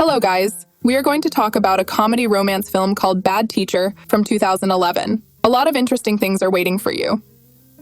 Hello guys, we are going to talk about a comedy romance film called Bad Teacher from 2011. A lot of interesting things are waiting for you.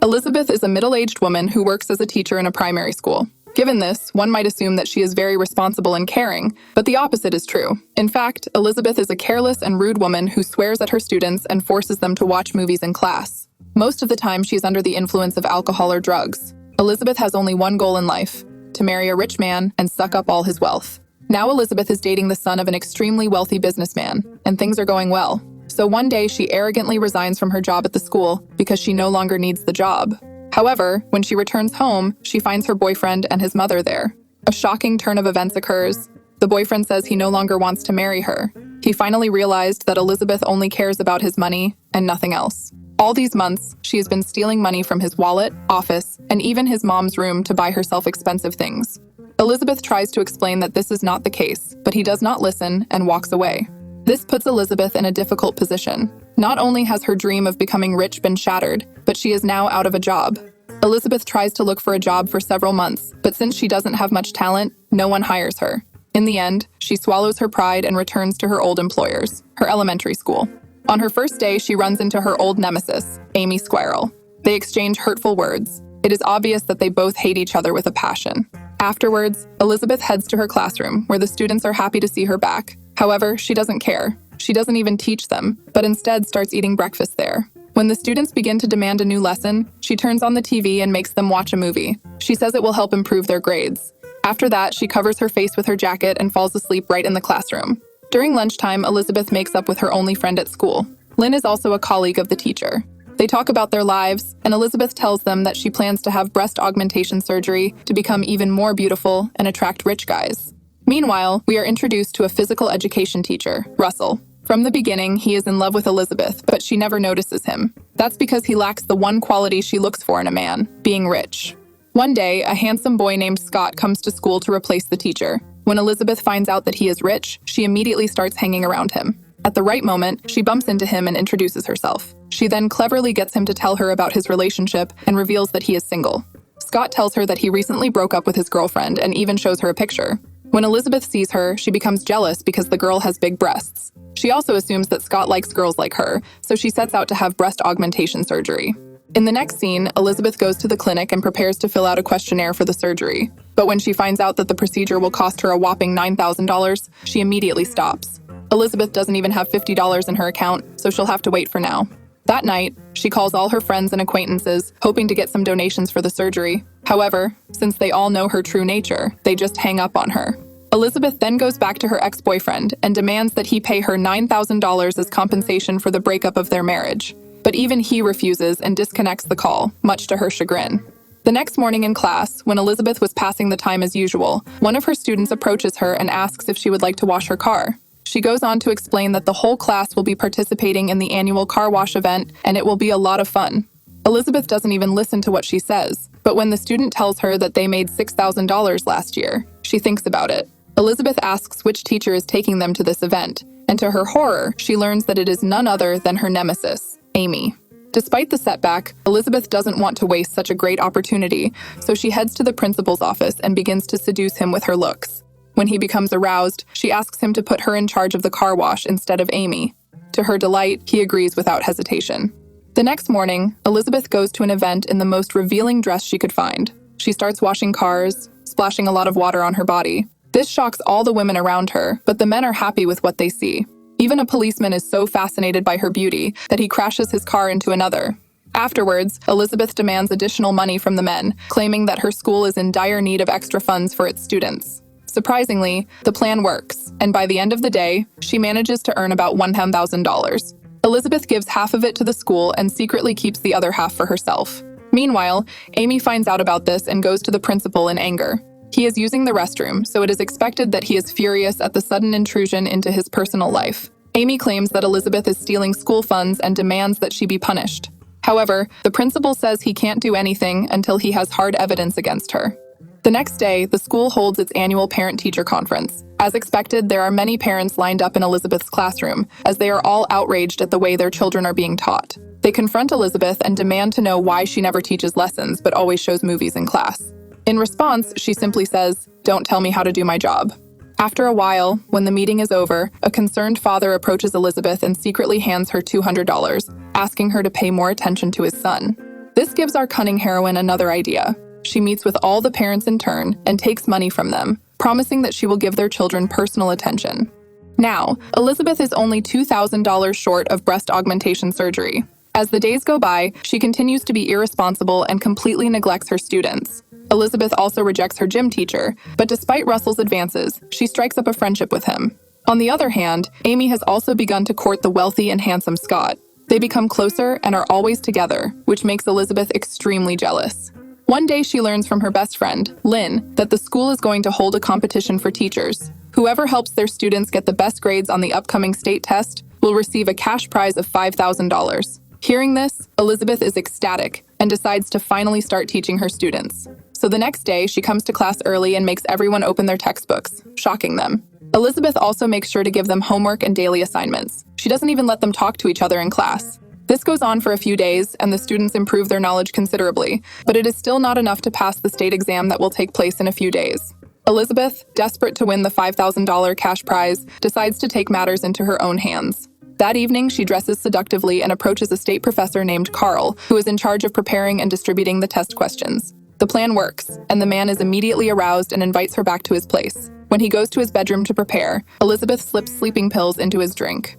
Elizabeth is a middle-aged woman who works as a teacher in a primary school. Given this, one might assume that she is very responsible and caring, but the opposite is true. In fact, Elizabeth is a careless and rude woman who swears at her students and forces them to watch movies in class. Most of the time, she is under the influence of alcohol or drugs. Elizabeth has only one goal in life: to marry a rich man and suck up all his wealth. Now Elizabeth is dating the son of an extremely wealthy businessman, and things are going well. So one day she arrogantly resigns from her job at the school because she no longer needs the job. However, when she returns home, she finds her boyfriend and his mother there. A shocking turn of events occurs. The boyfriend says he no longer wants to marry her. He finally realized that Elizabeth only cares about his money and nothing else. All these months, she has been stealing money from his wallet, office, and even his mom's room to buy herself expensive things. Elizabeth tries to explain that this is not the case, but he does not listen and walks away. This puts Elizabeth in a difficult position. Not only has her dream of becoming rich been shattered, but she is now out of a job. Elizabeth tries to look for a job for several months, but since she doesn't have much talent, no one hires her. In the end, she swallows her pride and returns to her old employers, her elementary school. On her first day, she runs into her old nemesis, Amy Squirrel. They exchange hurtful words. It is obvious that they both hate each other with a passion. Afterwards, Elizabeth heads to her classroom, where the students are happy to see her back. However, she doesn't care. She doesn't even teach them, but instead starts eating breakfast there. When the students begin to demand a new lesson, she turns on the TV and makes them watch a movie. She says it will help improve their grades. After that, she covers her face with her jacket and falls asleep right in the classroom. During lunchtime, Elizabeth makes up with her only friend at school. Lynn is also a colleague of the teacher. They talk about their lives, and Elizabeth tells them that she plans to have breast augmentation surgery to become even more beautiful and attract rich guys. Meanwhile, we are introduced to a physical education teacher, Russell. From the beginning, he is in love with Elizabeth, but she never notices him. That's because he lacks the one quality she looks for in a man: being rich. One day, a handsome boy named Scott comes to school to replace the teacher. When Elizabeth finds out that he is rich, she immediately starts hanging around him. At the right moment, she bumps into him and introduces herself. She then cleverly gets him to tell her about his relationship and reveals that he is single. Scott tells her that he recently broke up with his girlfriend and even shows her a picture. When Elizabeth sees her, she becomes jealous because the girl has big breasts. She also assumes that Scott likes girls like her, so she sets out to have breast augmentation surgery. In the next scene, Elizabeth goes to the clinic and prepares to fill out a questionnaire for the surgery. But when she finds out that the procedure will cost her a whopping $9,000, she immediately stops. Elizabeth doesn't even have $50 in her account, so she'll have to wait for now. That night, she calls all her friends and acquaintances, hoping to get some donations for the surgery. However, since they all know her true nature, they just hang up on her. Elizabeth then goes back to her ex-boyfriend and demands that he pay her $9,000 as compensation for the breakup of their marriage. But even he refuses and disconnects the call, much to her chagrin. The next morning in class, when Elizabeth was passing the time as usual, one of her students approaches her and asks if she would like to wash her car. She goes on to explain that the whole class will be participating in the annual car wash event, and it will be a lot of fun. Elizabeth doesn't even listen to what she says, but when the student tells her that they made $6,000 last year, she thinks about it. Elizabeth asks which teacher is taking them to this event, and to her horror, she learns that it is none other than her nemesis, Amy. Despite the setback, Elizabeth doesn't want to waste such a great opportunity, so she heads to the principal's office and begins to seduce him with her looks. When he becomes aroused, she asks him to put her in charge of the car wash instead of Amy. To her delight, he agrees without hesitation. The next morning, Elizabeth goes to an event in the most revealing dress she could find. She starts washing cars, splashing a lot of water on her body. This shocks all the women around her, but the men are happy with what they see. Even a policeman is so fascinated by her beauty that he crashes his car into another. Afterwards, Elizabeth demands additional money from the men, claiming that her school is in dire need of extra funds for its students. Surprisingly, the plan works, and by the end of the day, she manages to earn about $1,000. Elizabeth gives half of it to the school and secretly keeps the other half for herself. Meanwhile, Amy finds out about this and goes to the principal in anger. He is using the restroom, so it is expected that he is furious at the sudden intrusion into his personal life. Amy claims that Elizabeth is stealing school funds and demands that she be punished. However, the principal says he can't do anything until he has hard evidence against her. The next day, the school holds its annual parent-teacher conference. As expected, there are many parents lined up in Elizabeth's classroom, as they are all outraged at the way their children are being taught. They confront Elizabeth and demand to know why she never teaches lessons but always shows movies in class. In response, she simply says, "Don't tell me how to do my job." After a while, when the meeting is over, a concerned father approaches Elizabeth and secretly hands her $200, asking her to pay more attention to his son. This gives our cunning heroine another idea. She meets with all the parents in turn and takes money from them, promising that she will give their children personal attention. Now, Elizabeth is only $2,000 short of breast augmentation surgery. As the days go by, she continues to be irresponsible and completely neglects her students. Elizabeth also rejects her gym teacher, but despite Russell's advances, she strikes up a friendship with him. On the other hand, Amy has also begun to court the wealthy and handsome Scott. They become closer and are always together, which makes Elizabeth extremely jealous. One day she learns from her best friend, Lynn, that the school is going to hold a competition for teachers. Whoever helps their students get the best grades on the upcoming state test will receive a cash prize of $5,000. Hearing this, Elizabeth is ecstatic and decides to finally start teaching her students. So the next day, she comes to class early and makes everyone open their textbooks, shocking them. Elizabeth also makes sure to give them homework and daily assignments. She doesn't even let them talk to each other in class. This goes on for a few days, and the students improve their knowledge considerably, but it is still not enough to pass the state exam that will take place in a few days. Elizabeth, desperate to win the $5,000 cash prize, decides to take matters into her own hands. That evening, she dresses seductively and approaches a state professor named Carl, who is in charge of preparing and distributing the test questions. The plan works, and the man is immediately aroused and invites her back to his place. When he goes to his bedroom to prepare, Elizabeth slips sleeping pills into his drink,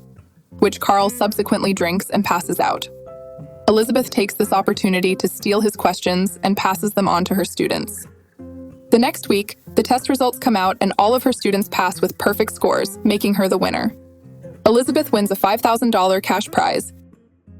which Carl subsequently drinks and passes out. Elizabeth takes this opportunity to steal his questions and passes them on to her students. The next week, the test results come out and all of her students pass with perfect scores, making her the winner. Elizabeth wins a $5,000 cash prize,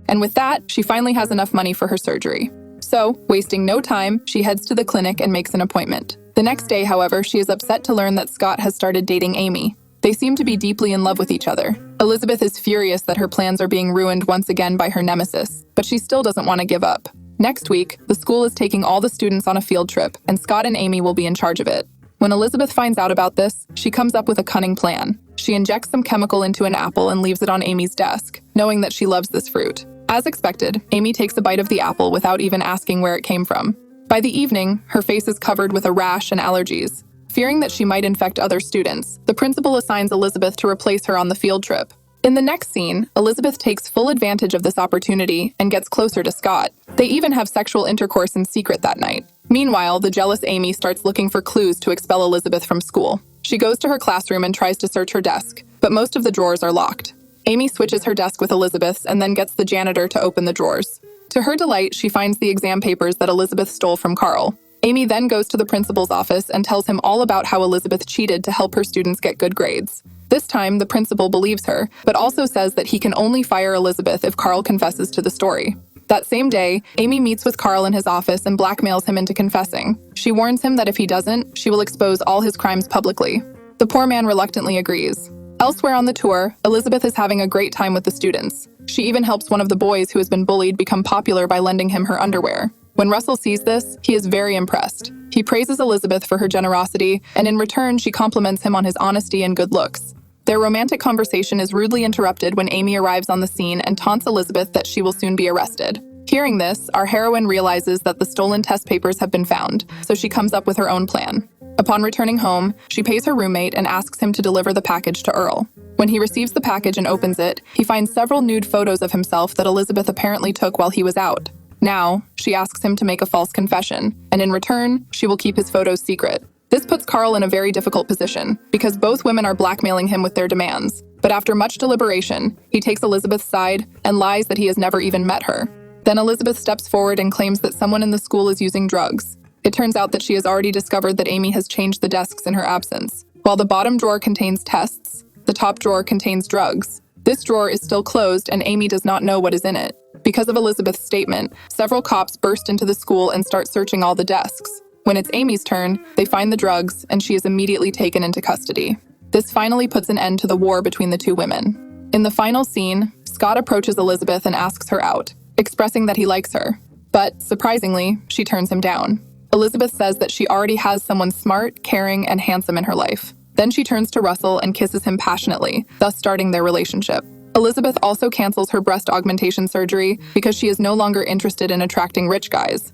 and with that, she finally has enough money for her surgery. So, wasting no time, she heads to the clinic and makes an appointment. The next day, however, she is upset to learn that Scott has started dating Amy. They seem to be deeply in love with each other. Elizabeth is furious that her plans are being ruined once again by her nemesis, but she still doesn't want to give up. Next week, the school is taking all the students on a field trip, and Scott and Amy will be in charge of it. When Elizabeth finds out about this, she comes up with a cunning plan. She injects some chemical into an apple and leaves it on Amy's desk, knowing that she loves this fruit. As expected, Amy takes a bite of the apple without even asking where it came from. By the evening, her face is covered with a rash and allergies. Fearing that she might infect other students, the principal assigns Elizabeth to replace her on the field trip. In the next scene, Elizabeth takes full advantage of this opportunity and gets closer to Scott. They even have sexual intercourse in secret that night. Meanwhile, the jealous Amy starts looking for clues to expel Elizabeth from school. She goes to her classroom and tries to search her desk, but most of the drawers are locked. Amy switches her desk with Elizabeth's and then gets the janitor to open the drawers. To her delight, she finds the exam papers that Elizabeth stole from Carl. Amy then goes to the principal's office and tells him all about how Elizabeth cheated to help her students get good grades. This time, the principal believes her, but also says that he can only fire Elizabeth if Carl confesses to the story. That same day, Amy meets with Carl in his office and blackmails him into confessing. She warns him that if he doesn't, she will expose all his crimes publicly. The poor man reluctantly agrees. Elsewhere on the tour, Elizabeth is having a great time with the students. She even helps one of the boys who has been bullied become popular by lending him her underwear. When Russell sees this, he is very impressed. He praises Elizabeth for her generosity, and in return, she compliments him on his honesty and good looks. Their romantic conversation is rudely interrupted when Amy arrives on the scene and taunts Elizabeth that she will soon be arrested. Hearing this, our heroine realizes that the stolen test papers have been found, so she comes up with her own plan. Upon returning home, she pays her roommate and asks him to deliver the package to Earl. When he receives the package and opens it, he finds several nude photos of himself that Elizabeth apparently took while he was out. Now, she asks him to make a false confession, and in return, she will keep his photos secret. This puts Carl in a very difficult position, because both women are blackmailing him with their demands. But after much deliberation, he takes Elizabeth's side and lies that he has never even met her. Then Elizabeth steps forward and claims that someone in the school is using drugs. It turns out that she has already discovered that Amy has changed the desks in her absence. While the bottom drawer contains tests, the top drawer contains drugs. This drawer is still closed and Amy does not know what is in it. Because of Elizabeth's statement, several cops burst into the school and start searching all the desks. When it's Amy's turn, they find the drugs and she is immediately taken into custody. This finally puts an end to the war between the two women. In the final scene, Scott approaches Elizabeth and asks her out, expressing that he likes her. But, surprisingly, she turns him down. Elizabeth says that she already has someone smart, caring, and handsome in her life. Then she turns to Russell and kisses him passionately, thus starting their relationship. Elizabeth also cancels her breast augmentation surgery because she is no longer interested in attracting rich guys.